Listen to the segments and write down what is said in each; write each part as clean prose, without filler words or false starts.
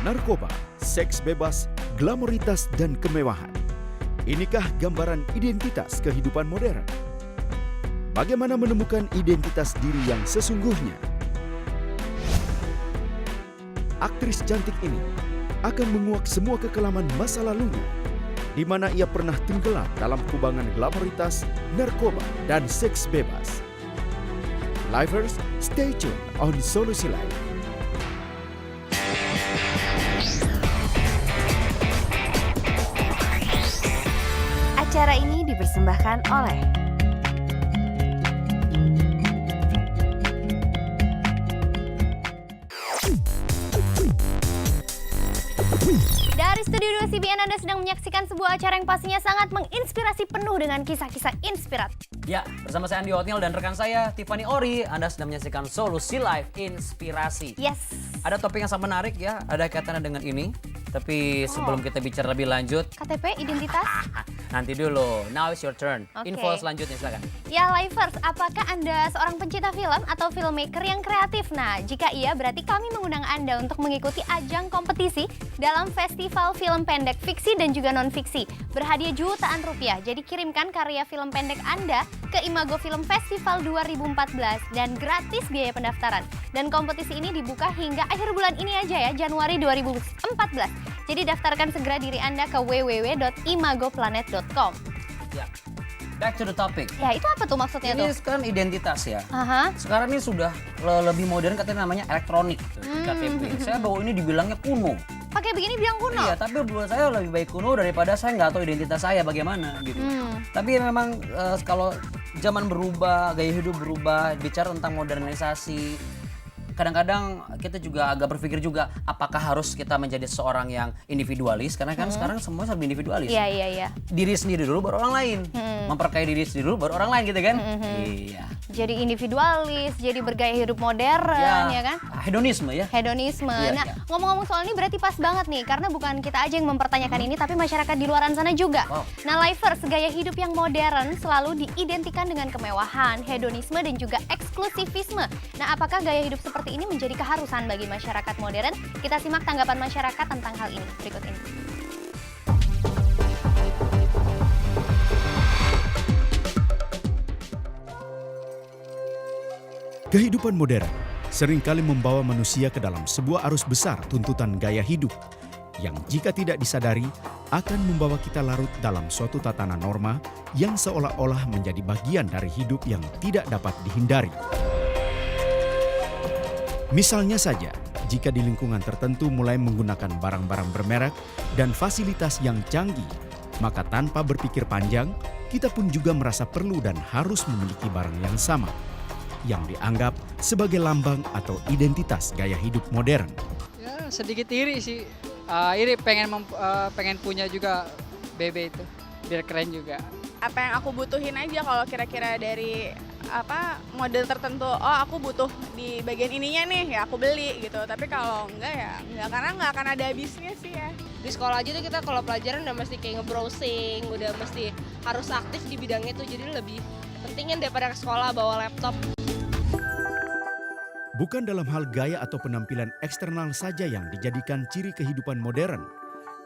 narkoba, seks bebas, glamoritas, dan kemewahan. Inikah gambaran identitas kehidupan modern? Bagaimana menemukan identitas diri yang sesungguhnya? Aktris cantik ini akan menguak semua kekelaman masa lalunya, di mana ia pernah tenggelam dalam kubangan glamoritas, narkoba, dan seks bebas. Lifers, stay tuned on Solusi Life. Acara ini dipersembahkan oleh dari Studio 2 CBN. Anda sedang menyaksikan sebuah acara yang pastinya sangat menginspirasi, penuh dengan kisah-kisah inspiratif. Ya, bersama saya Andi Otniel dan rekan saya Tiffany Ori, Anda sedang menyaksikan Solusi Life Inspirasi. Yes. Ada topik yang sangat menarik ya, ada kaitannya dengan ini. Tapi sebelum kita bicara lebih lanjut, KTP, identitas. nanti dulu. Now it's your turn. Oke. Info selanjutnya silakan. Ya, Lifers, apakah Anda seorang pencinta film atau filmmaker yang kreatif? Nah, jika iya, berarti kami mengundang Anda untuk mengikuti ajang kompetisi dalam festival film pendek fiksi dan juga non-fiksi. Berhadiah jutaan rupiah. Jadi kirimkan karya film pendek Anda ke Imago Film Festival 2014 dan gratis biaya pendaftaran. Dan kompetisi ini dibuka hingga akhir bulan ini aja ya, Januari 2014. Jadi daftarkan segera diri Anda ke www.imagoplanet.com. Ya. Back to the topic. Ya, itu apa tuh maksudnya Ini tuh? kan identitas ya. Aha. Sekarang ini sudah lebih modern, katanya namanya elektronik di KTP. Saya bahwa ini dibilangnya kuno. Pakai begini bilang kuno? Iya, tapi buat saya lebih baik kuno daripada saya nggak tahu identitas saya bagaimana gitu. Tapi memang kalau zaman berubah, gaya hidup berubah, bicara tentang modernisasi, kadang-kadang kita juga agak berpikir juga apakah harus kita menjadi seorang yang individualis, karena kan sekarang semua serba individualis. Iya. Diri sendiri dulu baru orang lain. Memperkaya diri sendiri dulu baru orang lain gitu kan. Iya. Jadi individualis, jadi bergaya hidup modern, ya kan? Hedonisme ya. Hedonisme. Iya, Nah, iya. ngomong-ngomong soal ini berarti pas banget nih, karena bukan kita aja yang mempertanyakan ini, tapi masyarakat di luaran sana juga. Wow. Nah, Lifers, gaya hidup yang modern selalu diidentikan dengan kemewahan, hedonisme, dan juga eksklusivisme. Nah, apakah gaya hidup seperti ini menjadi keharusan bagi masyarakat modern? Kita simak tanggapan masyarakat tentang hal ini berikut ini. Kehidupan modern seringkali membawa manusia ke dalam sebuah arus besar tuntutan gaya hidup yang jika tidak disadari akan membawa kita larut dalam suatu tatanan norma yang seolah-olah menjadi bagian dari hidup yang tidak dapat dihindari. Misalnya saja, jika di lingkungan tertentu mulai menggunakan barang-barang bermerek dan fasilitas yang canggih, maka tanpa berpikir panjang, kita pun juga merasa perlu dan harus memiliki barang yang sama, yang dianggap sebagai lambang atau identitas gaya hidup modern. Ya sedikit iri sih, iri pengen punya juga BB itu, biar keren juga. Apa yang aku butuhin aja, kalau kira-kira dari model tertentu, oh aku butuh di bagian ininya nih, ya aku beli gitu. Tapi kalau enggak ya enggak, karena enggak akan ada habisnya sih ya. Di sekolah aja tuh kita kalau pelajaran udah mesti kayak nge-browsing, udah mesti harus aktif di bidang itu, jadi lebih pentingin daripada ke sekolah bawa laptop. Bukan dalam hal gaya atau penampilan eksternal saja yang dijadikan ciri kehidupan modern,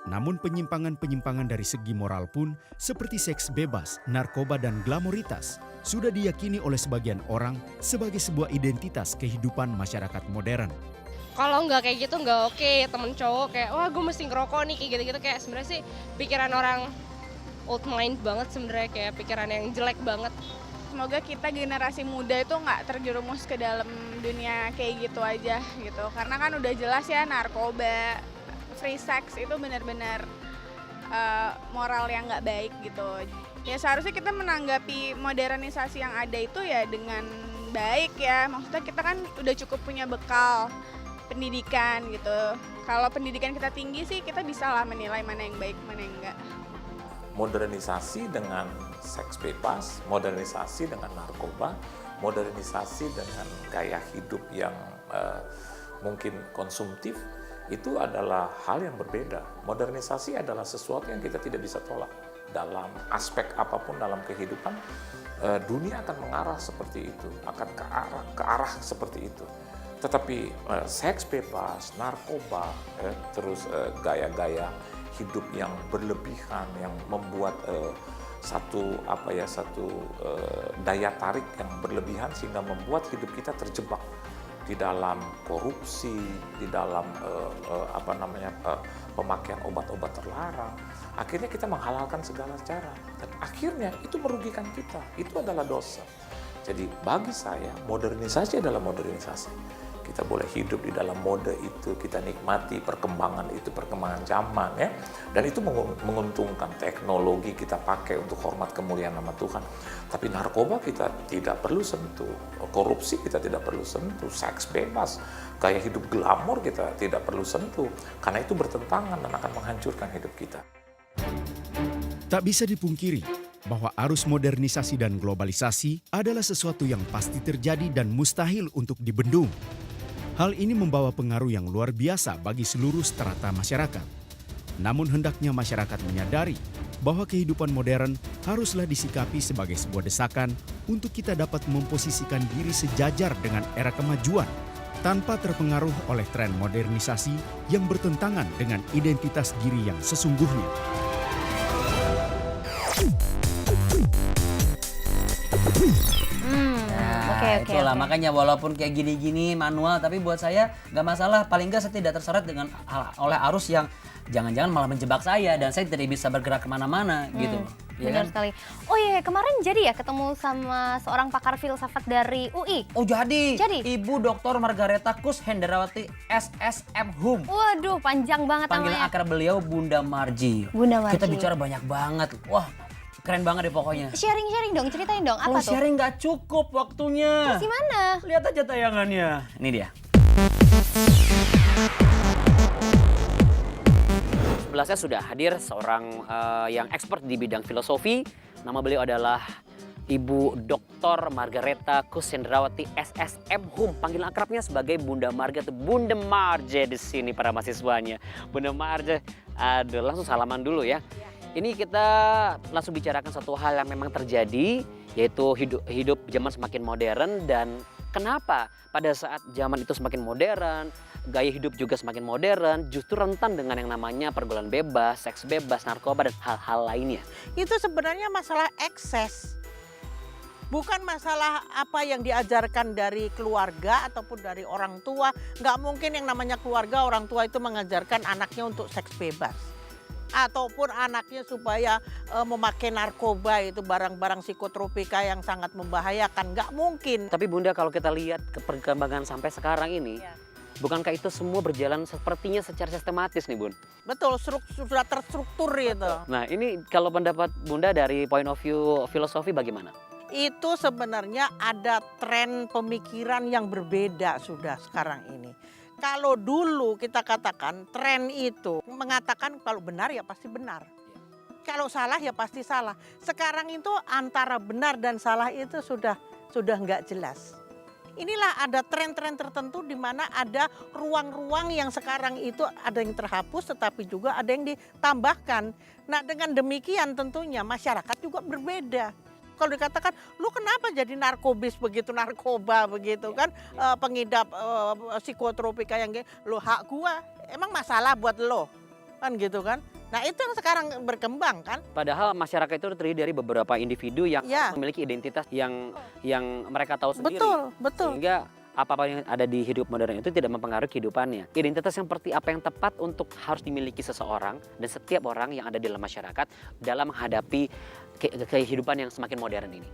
namun penyimpangan-penyimpangan dari segi moral pun seperti seks bebas, narkoba, dan glamoritas sudah diyakini oleh sebagian orang sebagai sebuah identitas kehidupan masyarakat modern. Kalau nggak kayak gitu nggak oke, temen cowok kayak wah gue mesti ngerokok nih kayak gitu-gitu, kayak sebenarnya sih pikiran orang old mind banget sebenarnya, kayak pikiran yang jelek banget. Semoga kita generasi muda itu nggak terjerumus ke dalam dunia kayak gitu aja gitu. Karena kan udah jelas ya, narkoba, free sex itu benar-benar moral yang nggak baik gitu. Ya seharusnya kita menanggapi modernisasi yang ada itu ya dengan baik ya. Maksudnya kita kan udah cukup punya bekal pendidikan gitu. Kalau pendidikan kita tinggi sih kita bisa lah menilai mana yang baik, mana yang enggak. Modernisasi dengan seks bebas, modernisasi dengan narkoba, modernisasi dengan gaya hidup yang mungkin konsumtif, itu adalah hal yang berbeda. Modernisasi adalah sesuatu yang kita tidak bisa tolak. Dalam aspek apapun dalam kehidupan, dunia akan mengarah seperti itu, akan ke arah seperti itu. Tetapi seks bebas, narkoba, terus gaya-gaya hidup yang berlebihan, yang membuat satu daya tarik yang berlebihan sehingga membuat hidup kita terjebak di dalam korupsi, di dalam pemakaian obat-obat terlarang. Akhirnya kita menghalalkan segala cara dan akhirnya itu merugikan kita. Itu adalah dosa. Jadi bagi saya modernisasi adalah modernisasi. Kita boleh hidup di dalam mode itu, kita nikmati perkembangan itu, perkembangan zaman ya. Dan itu menguntungkan, teknologi kita pakai untuk hormat kemuliaan nama Tuhan. Tapi narkoba kita tidak perlu sentuh, korupsi kita tidak perlu sentuh, seks bebas, gaya hidup glamor kita tidak perlu sentuh. Karena itu bertentangan dan akan menghancurkan hidup kita. Tak bisa dipungkiri bahwa arus modernisasi dan globalisasi adalah sesuatu yang pasti terjadi dan mustahil untuk dibendung. Hal ini membawa pengaruh yang luar biasa bagi seluruh strata masyarakat. Namun hendaknya masyarakat menyadari bahwa kehidupan modern haruslah disikapi sebagai sebuah desakan untuk kita dapat memposisikan diri sejajar dengan era kemajuan tanpa terpengaruh oleh tren modernisasi yang bertentangan dengan identitas diri yang sesungguhnya. Itulah makanya walaupun kayak gini-gini manual, tapi buat saya nggak masalah. Paling nggak saya tidak terseret dengan oleh arus yang jangan-jangan malah menjebak saya dan saya tidak bisa bergerak kemana-mana gitu. Benar sekali. Oh iya, kemarin jadi ya ketemu sama seorang pakar filsafat dari UI. Oh jadi? Ibu Dr. Margareta Kus Hendrawati SSM Hum. Waduh, panjang banget Panggilan namanya. akrab beliau Bunda Marji. Bunda Marji. Kita bicara banyak banget. Wah, keren banget deh pokoknya. Sharing dong, ceritain dong, apa Kalau tuh? sharing nggak cukup waktunya. Terus gimana? Lihat aja tayangannya. Ini dia. Sebelah saya sudah hadir seorang yang expert di bidang filosofi. Nama beliau adalah Ibu Dr. Margareta Kus Hendrawati SSM Hum. Panggilan akrabnya sebagai Bunda Marga atau Bunda Marje di sini para mahasiswanya. Bunda Marje, aduh langsung salaman dulu ya. Ini kita langsung bicarakan satu hal yang memang terjadi, yaitu hidup zaman semakin modern dan kenapa pada saat zaman itu semakin modern, gaya hidup juga semakin modern, justru rentan dengan yang namanya pergaulan bebas, seks bebas, narkoba, dan hal-hal lainnya. Itu sebenarnya masalah ekses. Bukan masalah apa yang diajarkan dari keluarga ataupun dari orang tua. Nggak mungkin yang namanya keluarga, orang tua itu mengajarkan anaknya untuk seks bebas. Ataupun anaknya supaya memakai narkoba, itu barang-barang psikotropika yang sangat membahayakan. Nggak mungkin. Tapi Bunda, kalau kita lihat perkembangan sampai sekarang ini, bukankah itu semua berjalan sepertinya secara sistematis nih Bun? Betul, sudah terstruktur itu. Nah ini kalau pendapat Bunda dari point of view filosofi bagaimana? Itu sebenarnya ada tren pemikiran yang berbeda sudah sekarang ini. Kalau dulu kita katakan tren itu mengatakan kalau benar ya pasti benar. Kalau salah ya pasti salah. Sekarang itu antara benar dan salah itu sudah nggak jelas. Inilah ada tren-tren tertentu di mana ada ruang-ruang yang sekarang itu ada yang terhapus tetapi juga ada yang ditambahkan. Nah dengan demikian tentunya masyarakat juga berbeda. Kalau dikatakan, lu kenapa jadi narkobis begitu, narkoba begitu kan, pengidap psikotropika yang lu hak gua, emang masalah buat lo, kan gitu kan. Nah itu yang sekarang berkembang kan. Padahal masyarakat itu terdiri dari beberapa individu yang memiliki identitas yang mereka tahu sendiri. Betul. Sehingga apa-apa yang ada di hidup modern itu tidak mempengaruhi kehidupannya. Identitas yang seperti apa yang tepat untuk harus dimiliki seseorang dan setiap orang yang ada di dalam masyarakat dalam menghadapi kehidupan yang semakin modern ini.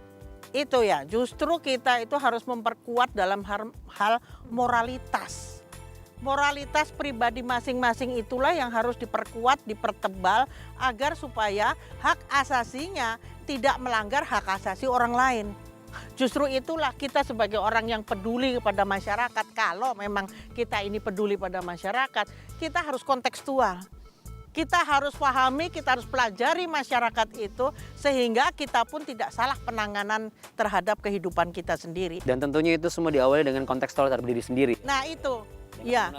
Itu ya, justru kita itu harus memperkuat dalam hal moralitas. Moralitas pribadi masing-masing itulah yang harus diperkuat, dipertebal agar supaya hak asasinya tidak melanggar hak asasi orang lain. Justru itulah kita sebagai orang yang peduli kepada masyarakat, kalau memang kita ini peduli pada masyarakat, kita harus kontekstual. Kita harus pahami, kita harus pelajari masyarakat itu sehingga kita pun tidak salah penanganan terhadap kehidupan kita sendiri. Dan tentunya itu semua diawali dengan kontekstual terhadap diri sendiri. Nah itu, ya,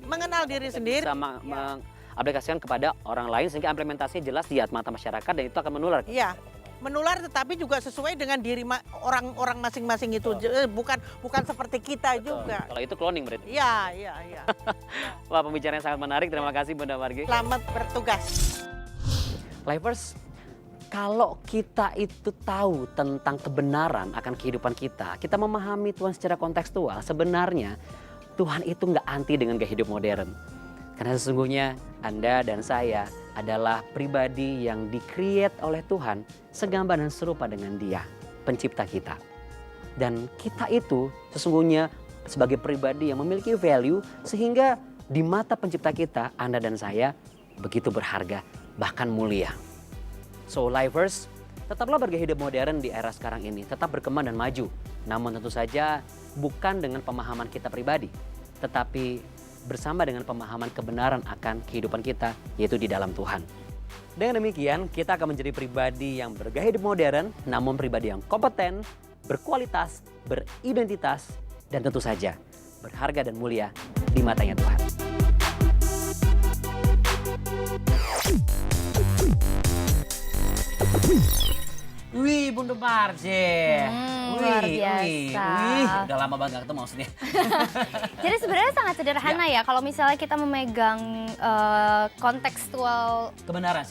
mengenal diri sendiri. Bisa mengaplikasikan kepada orang lain sehingga implementasinya jelas di mata masyarakat dan itu akan menular. Iya. Menular tetapi juga sesuai dengan diri orang masing-masing itu. Bukan seperti kita juga. Kalau itu cloning berarti. Iya. Wah, pembicaraan yang sangat menarik. Terima kasih Bunda Margi. Selamat bertugas. Lifers, kalau kita itu tahu tentang kebenaran akan kehidupan kita memahami Tuhan secara kontekstual, sebenarnya Tuhan itu nggak anti dengan gaya hidup modern. Karena sesungguhnya Anda dan saya adalah pribadi yang di-create oleh Tuhan segambar dan serupa dengan Dia, pencipta kita. Dan kita itu sesungguhnya sebagai pribadi yang memiliki value sehingga di mata pencipta kita, Anda dan saya begitu berharga, bahkan mulia. So Lifers, tetaplah bergaya hidup modern di era sekarang ini, tetap berkembang dan maju. Namun tentu saja bukan dengan pemahaman kita pribadi, tetapi bersama dengan pemahaman kebenaran akan kehidupan kita, yaitu di dalam Tuhan. Dengan demikian, kita akan menjadi pribadi yang bergaya hidup modern, namun pribadi yang kompeten, berkualitas, beridentitas, dan tentu saja berharga dan mulia di matanya Tuhan. Wih, Bunda Marge. Luar biasa. Wih, udah lama banget gak ketemu maksudnya. Jadi sebenarnya sangat sederhana ya kalau misalnya kita memegang kontekstual Kebenaran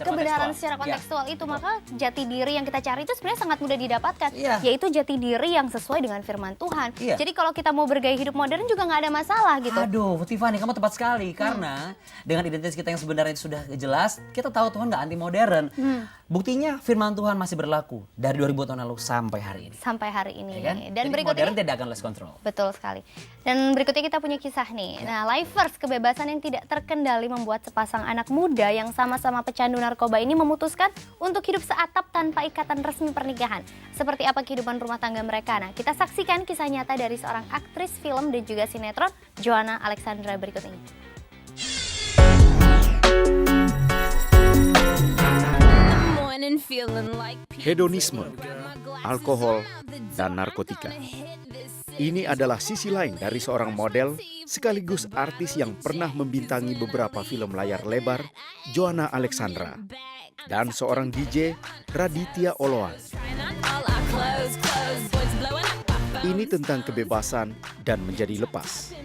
secara kontekstual itu, maka jati diri yang kita cari itu sebenarnya sangat mudah didapatkan, Iya. yaitu jati diri yang sesuai dengan firman Tuhan. Iya. Jadi kalau kita mau bergaya hidup modern juga nggak ada masalah gitu. Aduh, Tiffany, kamu tepat sekali. Karena dengan identitas kita yang sebenarnya sudah jelas, kita tahu Tuhan gak anti modern. Buktinya firman Tuhan masih berlaku dari 2000 tahun lalu sampai hari ini. Sampai hari ini. Ya kan? Dan Jadi berikut modern ini, tidak akan less control. betul sekali. Dan berikutnya kita punya kisah nih. Nah, Lifers, kebebasan yang tidak terkendali membuat sepasang anak muda yang sama-sama pecandu narkoba ini memutuskan untuk hidup seatap tanpa ikatan resmi pernikahan. Seperti apa kehidupan rumah tangga mereka? Nah, kita saksikan kisah nyata dari seorang aktris film dan juga sinetron, Joanna Alexandra, berikut ini. Hedonisme, alkohol, dan narkotika. Ini adalah sisi lain dari seorang model sekaligus artis yang pernah membintangi beberapa film layar lebar, Joanna Alexandra, dan seorang DJ, Raditya Oloan. Ini tentang kebebasan dan menjadi lepas.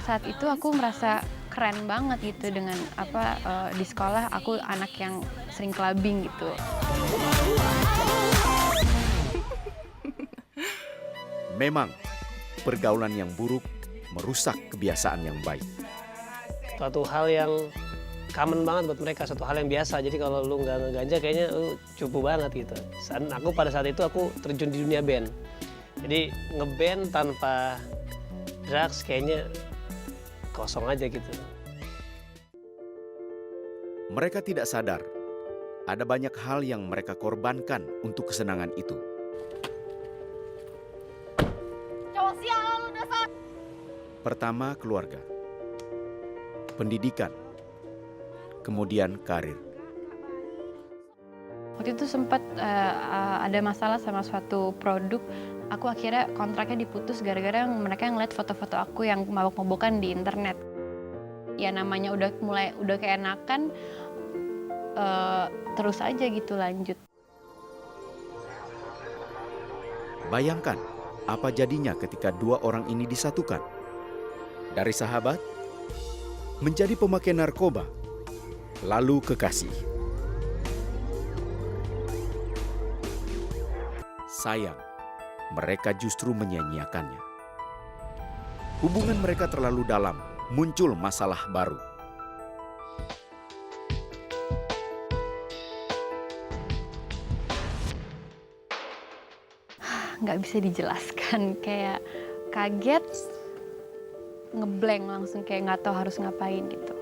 Saat itu aku merasa keren banget gitu dengan di sekolah aku anak yang sering clubbing gitu. Memang, pergaulan yang buruk merusak kebiasaan yang baik. Suatu hal yang common banget buat mereka, suatu hal yang biasa. Jadi kalau lu nggak ngeganja kayaknya lu cupu banget gitu. Aku pada saat itu aku terjun di dunia band. Jadi ngeband tanpa drugs kayaknya kosong aja gitu. Mereka tidak sadar, ada banyak hal yang mereka korbankan untuk kesenangan itu. Pertama, keluarga, pendidikan, kemudian karir. Waktu itu sempat ada masalah sama suatu produk. Aku akhirnya kontraknya diputus gara-gara mereka ngeliat foto-foto aku yang mabok-mabokan di internet. Ya namanya udah keenakan, terus aja gitu lanjut. Bayangkan apa jadinya ketika dua orang ini disatukan. Dari sahabat, menjadi pemakai narkoba, lalu kekasih. Sayang, mereka justru menyia-nyiakannya. Hubungan mereka terlalu dalam, muncul masalah baru. Nggak bisa dijelaskan, kayak kaget, ngeblank langsung, kayak nggak tahu harus ngapain gitu.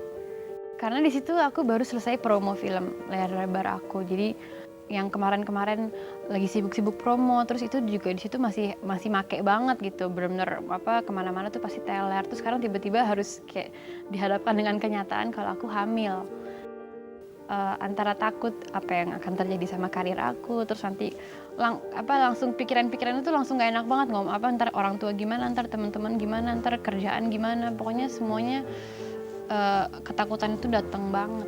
Karena di situ aku baru selesai promo film layar lebar aku, jadi yang kemarin-kemarin lagi sibuk-sibuk promo, terus itu juga di situ masih make banget gitu, benar-benar kemana-mana tuh pasti teler. Terus sekarang tiba-tiba harus kayak dihadapkan dengan kenyataan kalau aku hamil. Antara takut apa yang akan terjadi sama karir aku, terus nanti langsung pikiran-pikiran itu langsung gak enak banget, ngomong ntar orang tua gimana, ntar teman-teman gimana, ntar kerjaan gimana, pokoknya semuanya ketakutan itu datang banget.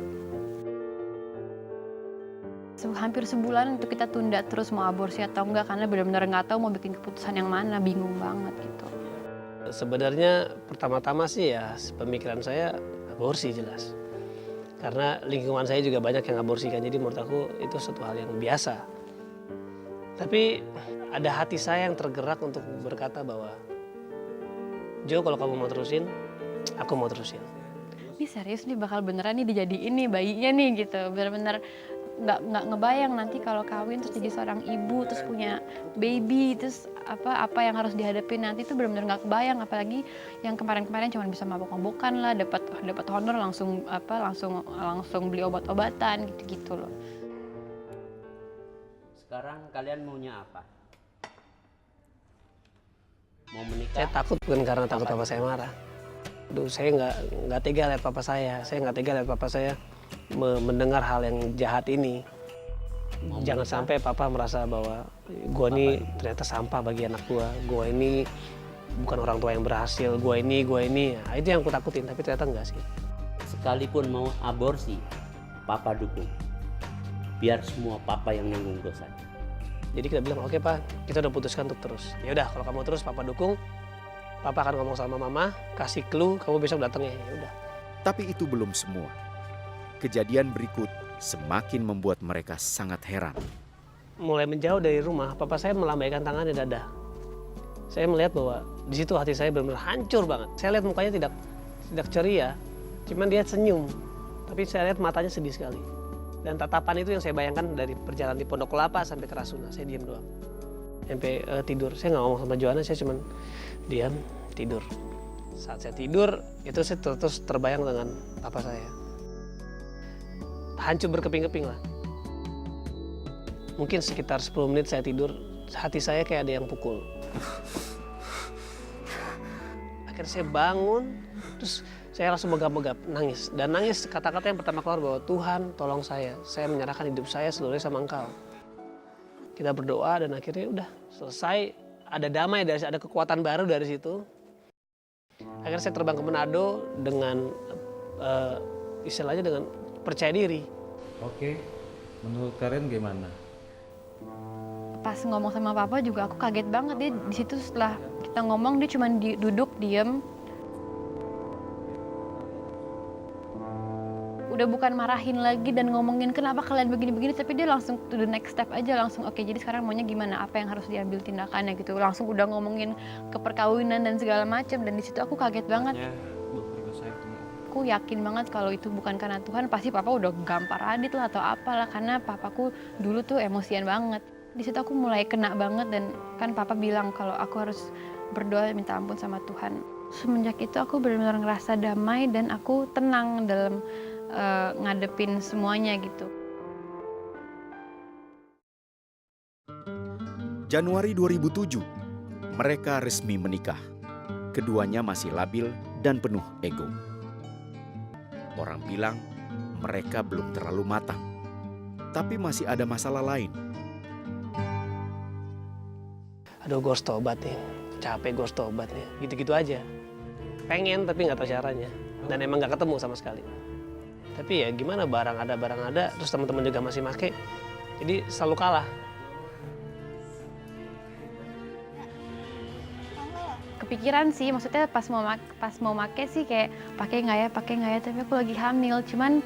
hampir sebulan untuk kita tunda terus mau aborsi atau enggak, karena benar-benar nggak tahu mau bikin keputusan yang mana, bingung banget gitu. Sebenarnya pertama-tama sih ya pemikiran saya aborsi jelas. Karena lingkungan saya juga banyak yang aborsikan, jadi menurut aku itu suatu hal yang biasa. Tapi ada hati saya yang tergerak untuk berkata bahwa, Jo, kalau kamu mau terusin, aku mau terusin. Ini serius nih, bakal beneran nih dijadiin nih bayinya nih gitu. Bener-bener nggak ngebayang nanti kalau kawin terus jadi seorang ibu, terus punya baby, terus apa yang harus dihadapi nanti itu bener-bener nggak kebayang. Apalagi yang kemarin-kemarin cuma bisa mabok-mabokan lah, dapat honor langsung beli obat-obatan gitu-gitu loh. Sekarang kalian maunya apa? Mau menikah? Saya takut bukan karena takut papa saya marah. Aduh, saya nggak tega lihat papa saya. Saya nggak tega lihat papa saya mendengar hal yang jahat ini. Jangan sampai papa merasa bahwa gua ini ternyata sampah bagi anak gua ini bukan orang tua yang berhasil, gua ini. Nah, itu yang aku takutin, tapi ternyata enggak sih. Sekalipun mau aborsi, papa dukung. Biar semua papa yang nanggung dosa. Jadi kita bilang, oke Pak, kita udah putuskan untuk terus. Ya udah, kalau kamu terus papa dukung. Papa akan ngomong sama mama, kasih clue, kamu besok datang ya udah. Tapi itu belum semua. Kejadian berikut semakin membuat mereka sangat heran. Mulai menjauh dari rumah, papa saya melambaikan tangannya dada. Saya melihat bahwa di situ hati saya benar-benar hancur banget. Saya lihat mukanya tidak ceria, cuman dia senyum. Tapi saya lihat matanya sedih sekali. Dan tatapan itu yang saya bayangkan dari perjalanan di Pondok Kelapa sampai ke Rasuna. Saya diam doang. Sampai tidur. Saya nggak ngomong sama Joanna, saya cuma diam, tidur. Saat saya tidur, itu saya terus terbayang dengan papa saya. Hancur berkeping-keping lah. Mungkin sekitar 10 menit saya tidur, hati saya kayak ada yang pukul. Akhirnya saya bangun, terus saya langsung megap-megap, nangis. Dan nangis kata-kata yang pertama keluar bahwa Tuhan tolong saya menyerahkan hidup saya seluruhnya sama Engkau. Kita berdoa dan akhirnya udah selesai, ada damai dari ada kekuatan baru dari situ. Akhirnya saya terbang ke Manado dengan istilahnya dengan percaya diri. Oke, menurut kalian gimana? Pas ngomong sama papa juga aku kaget banget, dia di situ setelah kita ngomong dia cuma duduk diem. Udah bukan marahin lagi dan ngomongin kenapa kalian begini-begini, tapi dia langsung to the next step aja, langsung oke, jadi sekarang maunya gimana, apa yang harus diambil tindakannya gitu. Langsung udah ngomongin ke perkawinan dan segala macam, dan di situ aku kaget banget. Aku yakin banget kalau itu bukan karena Tuhan, pasti papa udah gampar adit lah atau apalah, karena papaku dulu tuh emosian banget. Di situ aku mulai kena banget, dan kan papa bilang kalau aku harus berdoa minta ampun sama Tuhan. Semenjak itu aku benar-benar ngerasa damai dan aku tenang dalam ngadepin semuanya gitu. Januari 2007, mereka resmi menikah. Keduanya masih labil dan penuh ego. Orang bilang mereka belum terlalu matang, tapi masih ada masalah lain. Aduh, gue harus tobat nih, capek gue harus tobat nih, gitu-gitu aja. Pengen tapi nggak tahu caranya, dan emang nggak ketemu sama sekali. Tapi ya gimana, barang ada, terus teman-teman juga masih make, jadi selalu kalah. Kepikiran sih, maksudnya pas mau make sih kayak pakai nggak ya, tapi aku lagi hamil. Cuman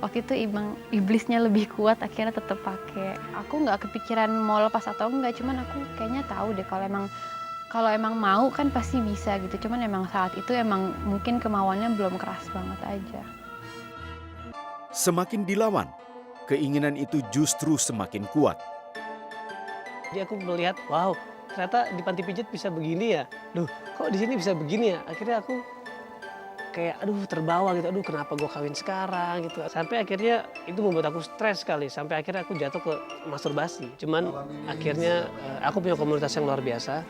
waktu itu emang iblisnya lebih kuat, akhirnya tetap pakai. Aku nggak kepikiran mau lepas atau enggak, cuman aku kayaknya tahu deh kalau emang mau kan pasti bisa gitu. Cuman emang saat itu emang mungkin kemauannya belum keras banget aja. Semakin dilawan, keinginan itu justru semakin kuat. Jadi aku melihat, wow, ternyata di panti pijat bisa begini ya. Duh, kok di sini bisa begini ya? Akhirnya aku kayak, aduh terbawa gitu. Aduh, kenapa gue kawin sekarang gitu. Sampai akhirnya itu membuat aku stres sekali. Sampai akhirnya aku jatuh ke masturbasi. Cuman akhirnya aku punya komunitas yang luar biasa.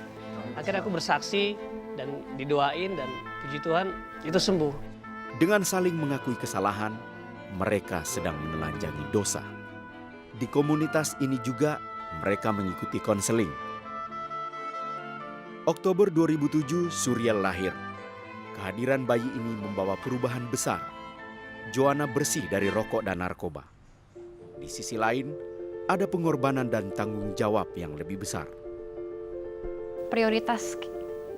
Akhirnya aku bersaksi dan didoain, dan puji Tuhan itu sembuh. Dengan saling mengakui kesalahan, mereka sedang menelanjangi dosa. Di komunitas ini juga mereka mengikuti konseling. Oktober 2007, Suriel lahir. Kehadiran bayi ini membawa perubahan besar. Joanna bersih dari rokok dan narkoba. Di sisi lain, ada pengorbanan dan tanggung jawab yang lebih besar. Prioritas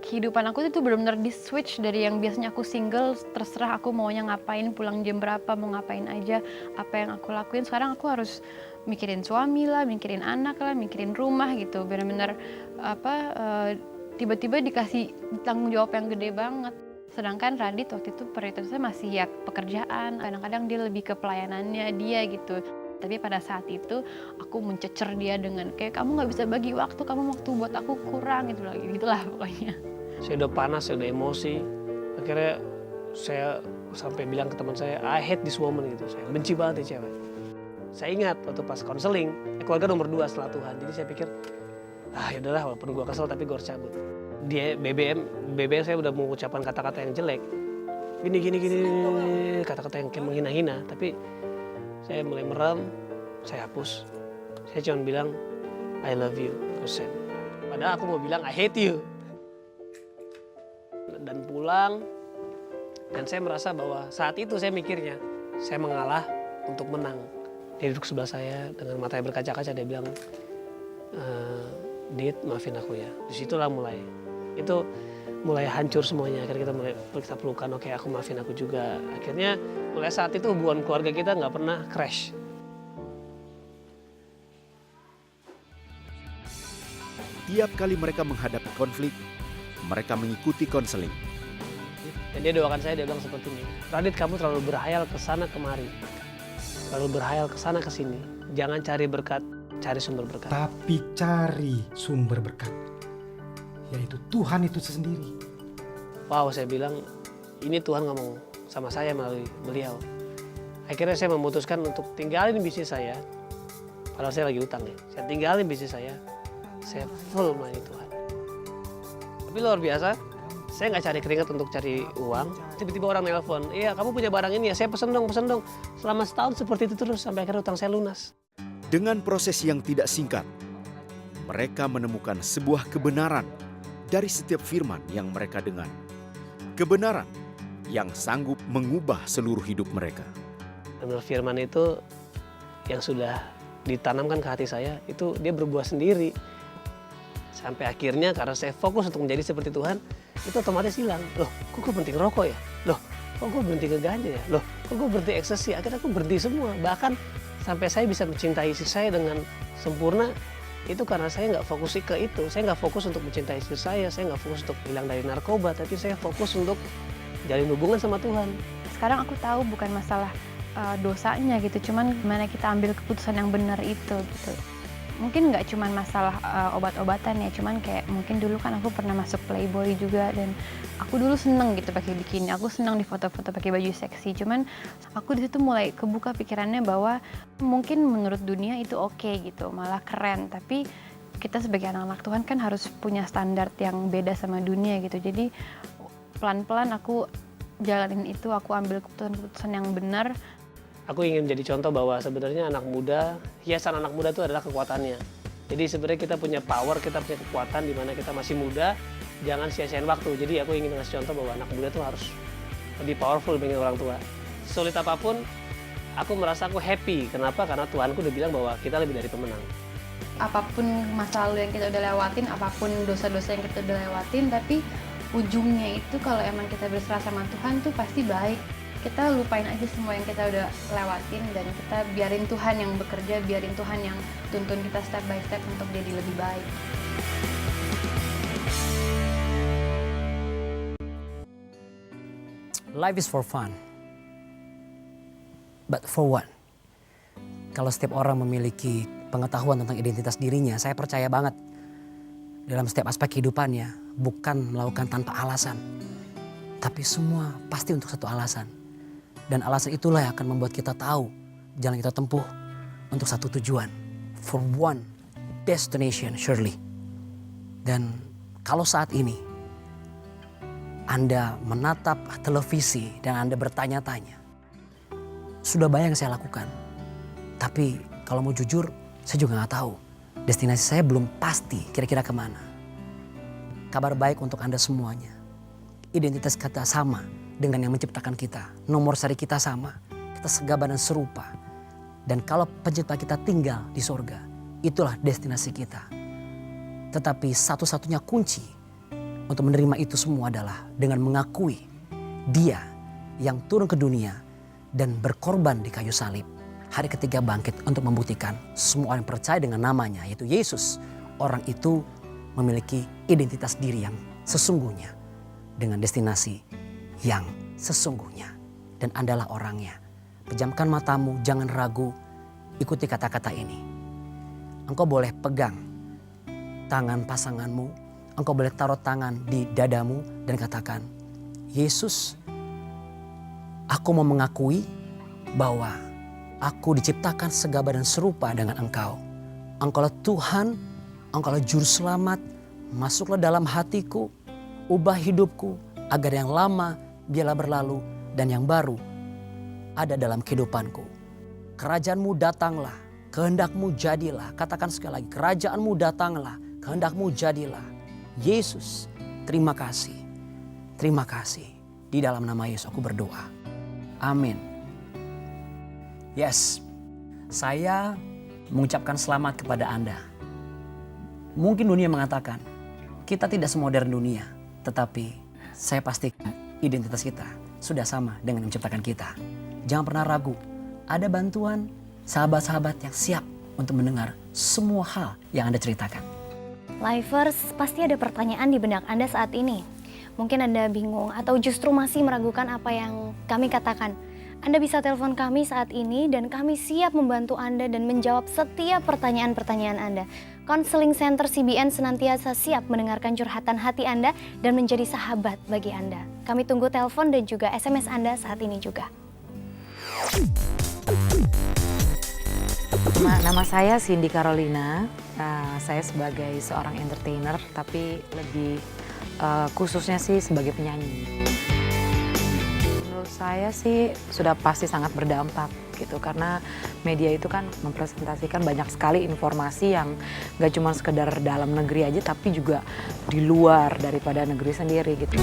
kehidupan aku itu benar-benar di-switch dari yang biasanya aku single, terserah aku maunya ngapain, pulang jam berapa, mau ngapain aja, apa yang aku lakuin. Sekarang aku harus mikirin suami lah, mikirin anak lah, mikirin rumah gitu. Benar-benar tiba-tiba dikasih tanggung jawab yang gede banget. Sedangkan Radit waktu itu prioritasnya masih ya pekerjaan, kadang-kadang dia lebih ke pelayanannya dia gitu. Tapi pada saat itu aku mencecer dia dengan kayak kamu nggak bisa bagi waktu buat aku kurang gitulah pokoknya. Saya udah panas, saya udah emosi. Akhirnya saya sampai bilang ke teman saya, I hate this woman gitu. Saya benci banget ya cewek. Saya ingat waktu pas konseling, keluarga nomor 2 setelah Tuhan. Jadi saya pikir, yaudahlah walaupun gue kesel tapi gue harus cabut. Dia BBM saya udah mengucapkan kata-kata yang jelek. Gini, kata-kata yang kayak menghina-hina. Tapi saya mulai merem, saya hapus. Saya cuma bilang, I love you, persen. Padahal aku mau bilang, I hate you. Dan pulang, dan saya merasa bahwa saat itu saya mikirnya, saya mengalah untuk menang. Dia duduk sebelah saya dengan matanya berkaca-kaca, dia bilang, Dit, maafin aku ya. Disitulah itu mulai hancur semuanya. Akhirnya kita pelukan, oke aku maafin aku juga. Akhirnya mulai saat itu hubungan keluarga kita nggak pernah crash. Tiap kali mereka menghadapi konflik, mereka mengikuti konseling. Dan dia doakan saya, dia bilang seperti ini, Radit kamu terlalu berhayal ke sana kemari. Terlalu berhayal ke sana ke sini. Jangan cari berkat, cari sumber berkat. Tapi cari sumber berkat, yaitu Tuhan itu sendiri. Wow, saya bilang, ini Tuhan ngomong sama saya melalui beliau. Akhirnya saya memutuskan untuk tinggalin bisnis saya. Padahal saya lagi utang ya. Saya tinggalin bisnis saya full melayani Tuhan. Tapi luar biasa, saya nggak cari keringat untuk cari uang. Tiba-tiba orang nelpon, iya kamu punya barang ini ya, saya pesen dong. Selama setahun seperti itu terus, sampai akhirnya utang saya lunas. Dengan proses yang tidak singkat, mereka menemukan sebuah kebenaran dari setiap firman yang mereka dengar. Kebenaran yang sanggup mengubah seluruh hidup mereka. Benar, firman itu yang sudah ditanamkan ke hati saya, itu dia berbuah sendiri. Sampai akhirnya karena saya fokus untuk menjadi seperti Tuhan, itu otomatis hilang. Loh, kok gue berhenti ngerokok ya? Loh, kok gue berhenti ke ganja ya? Loh, kok gue berhenti ekstasi? Akhirnya aku berhenti semua. Bahkan sampai saya bisa mencintai istri saya dengan sempurna, itu karena saya nggak fokus ke itu. Saya nggak fokus untuk mencintai istri saya nggak fokus untuk hilang dari narkoba, tapi saya fokus untuk jalin hubungan sama Tuhan. Sekarang aku tahu bukan masalah dosanya gitu, cuman gimana kita ambil keputusan yang benar itu gitu. Mungkin nggak cuman masalah obat-obatan ya, cuman kayak mungkin dulu kan aku pernah masuk Playboy juga dan aku dulu seneng gitu pakai bikini, aku seneng di foto-foto pakai baju seksi, cuman aku di situ mulai kebuka pikirannya bahwa mungkin menurut dunia itu oke gitu, malah keren, tapi kita sebagai anak-anak Tuhan kan harus punya standar yang beda sama dunia gitu. Jadi pelan-pelan aku jalanin itu, aku ambil keputusan-keputusan yang benar. Aku ingin menjadi contoh bahwa sebenarnya anak muda, hiasan anak muda itu adalah kekuatannya. Jadi sebenarnya kita punya power, kita punya kekuatan di mana kita masih muda, jangan sia-siain waktu. Jadi aku ingin ngasih contoh bahwa anak muda itu harus lebih powerful dengan orang tua. Sulit apapun, aku merasa aku happy. Kenapa? Karena Tuhanku udah bilang bahwa kita lebih dari pemenang. Apapun masa lalu yang kita udah lewatin, apapun dosa-dosa yang kita udah lewatin, tapi ujungnya itu kalau emang kita berserah sama Tuhan tuh pasti baik. Kita lupain aja semua yang kita udah lewatin dan kita biarin Tuhan yang bekerja, biarin Tuhan yang tuntun kita step by step untuk jadi lebih baik. Life is for fun. But for what? Kalau setiap orang memiliki pengetahuan tentang identitas dirinya, saya percaya banget dalam setiap aspek kehidupannya bukan melakukan tanpa alasan. Tapi semua pasti untuk satu alasan. Dan alasan itulah yang akan membuat kita tahu jalan kita tempuh untuk satu tujuan. For one destination surely. Dan kalau saat ini Anda menatap televisi dan Anda bertanya-tanya, sudah banyak yang saya lakukan. Tapi kalau mau jujur, saya juga nggak tahu. Destinasi saya belum pasti kira-kira kemana. Kabar baik untuk Anda semuanya. Identitas kita sama dengan yang menciptakan kita. Nomor seri kita sama. Kita segabah dan serupa. Dan kalau pencipta kita tinggal di sorga, itulah destinasi kita. Tetapi satu-satunya kunci untuk menerima itu semua adalah dengan mengakui Dia yang turun ke dunia dan berkorban di kayu salib. Hari ketiga bangkit untuk membuktikan semua orang yang percaya dengan namanya, yaitu Yesus. Orang itu memiliki identitas diri yang sesungguhnya dengan destinasi yang sesungguhnya. Dan Andalah orangnya. Pejamkan matamu, jangan ragu, ikuti kata-kata ini. Engkau boleh pegang tangan pasanganmu, engkau boleh taruh tangan di dadamu dan katakan, Yesus, aku mau mengakui bahwa aku diciptakan segambar dan serupa dengan Engkau. Engkaulah Tuhan, Engkaulah Juru Selamat, masuklah dalam hatiku, ubah hidupku, agar yang lama biarlah berlalu dan yang baru ada dalam kehidupanku. Kerajaanmu datanglah, kehendakmu jadilah. Katakan sekali lagi, kerajaanmu datanglah, kehendakmu jadilah. Yesus, terima kasih. Terima kasih. Di dalam nama Yesus aku berdoa. Amin. Yes, saya mengucapkan selamat kepada Anda. Mungkin dunia mengatakan, kita tidak semodern dunia. Tetapi saya pastikan identitas kita sudah sama dengan yang menciptakan kita. Jangan pernah ragu, ada bantuan sahabat-sahabat yang siap untuk mendengar semua hal yang Anda ceritakan. Lifers, pasti ada pertanyaan di benak Anda saat ini. Mungkin Anda bingung atau justru masih meragukan apa yang kami katakan. Anda bisa telepon kami saat ini dan kami siap membantu Anda dan menjawab setiap pertanyaan-pertanyaan Anda. Counseling Center CBN senantiasa siap mendengarkan curhatan hati Anda dan menjadi sahabat bagi Anda. Kami tunggu telepon dan juga SMS Anda saat ini juga. Nama saya Cindy Carolina. Saya sebagai seorang entertainer, tapi lebih khususnya sih sebagai penyanyi. Menurut saya sih sudah pasti sangat berdampak gitu, karena media itu kan mempresentasikan banyak sekali informasi yang gak cuma sekedar dalam negeri aja, tapi juga di luar daripada negeri sendiri gitu.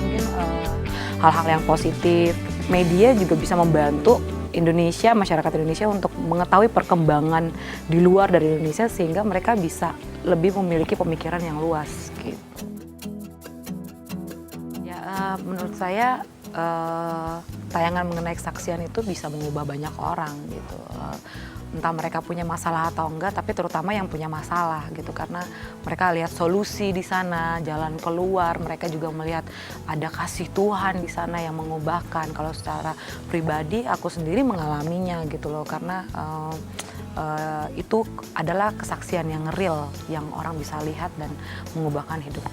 Mungkin hal-hal yang positif, media juga bisa membantu Indonesia, masyarakat Indonesia untuk mengetahui perkembangan di luar dari Indonesia sehingga mereka bisa lebih memiliki pemikiran yang luas gitu. Ya, menurut saya tayangan mengenai kesaksian itu bisa mengubah banyak orang gitu. Entah mereka punya masalah atau enggak, tapi terutama yang punya masalah gitu, karena mereka lihat solusi di sana, jalan keluar. Mereka juga melihat ada kasih Tuhan di sana yang mengubahkan. Kalau secara pribadi aku sendiri mengalaminya gitu loh, karena itu adalah kesaksian yang real yang orang bisa lihat dan mengubahkan hidup.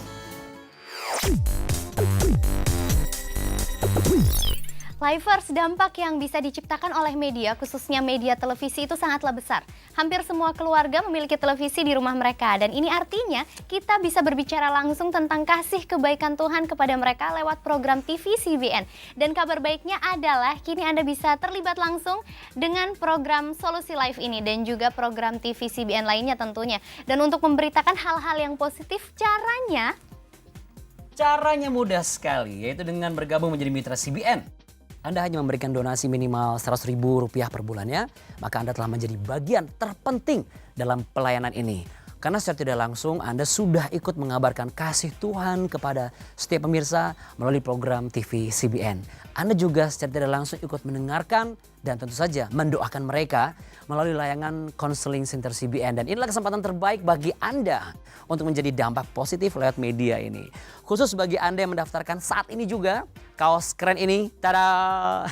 Lifers, dampak yang bisa diciptakan oleh media, khususnya media televisi itu sangatlah besar. Hampir semua keluarga memiliki televisi di rumah mereka, dan ini artinya kita bisa berbicara langsung tentang kasih kebaikan Tuhan kepada mereka lewat program TV CBN. Dan kabar baiknya adalah kini Anda bisa terlibat langsung dengan program Solusi Live ini dan juga program TV CBN lainnya tentunya. Dan untuk memberitakan hal-hal yang positif, caranya mudah sekali, yaitu dengan bergabung menjadi mitra CBN. Anda hanya memberikan donasi minimal Rp100.000 per bulannya, maka Anda telah menjadi bagian terpenting dalam pelayanan ini. Karena secara tidak langsung Anda sudah ikut mengabarkan kasih Tuhan kepada setiap pemirsa melalui program TV CBN. Anda juga secara tidak langsung ikut mendengarkan dan tentu saja mendoakan mereka melalui layanan Counseling Center CBN. Dan inilah kesempatan terbaik bagi Anda untuk menjadi dampak positif lewat media ini. Khusus bagi Anda yang mendaftarkan saat ini juga, kaos keren ini, tada,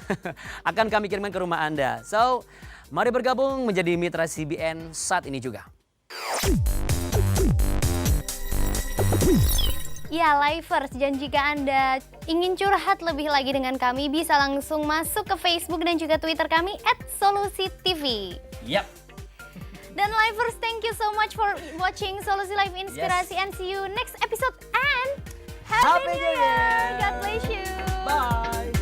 akan kami kirimkan ke rumah Anda. So, mari bergabung menjadi mitra CBN saat ini juga. Ya, Lifers, dan jika Anda ingin curhat lebih lagi dengan kami, bisa langsung masuk ke Facebook dan juga Twitter kami @solusitv. Yap. Dan Lifers, thank you so much for watching Solusi Live Inspirasi, and see you next episode, and Happy New Year! God bless you! Bye!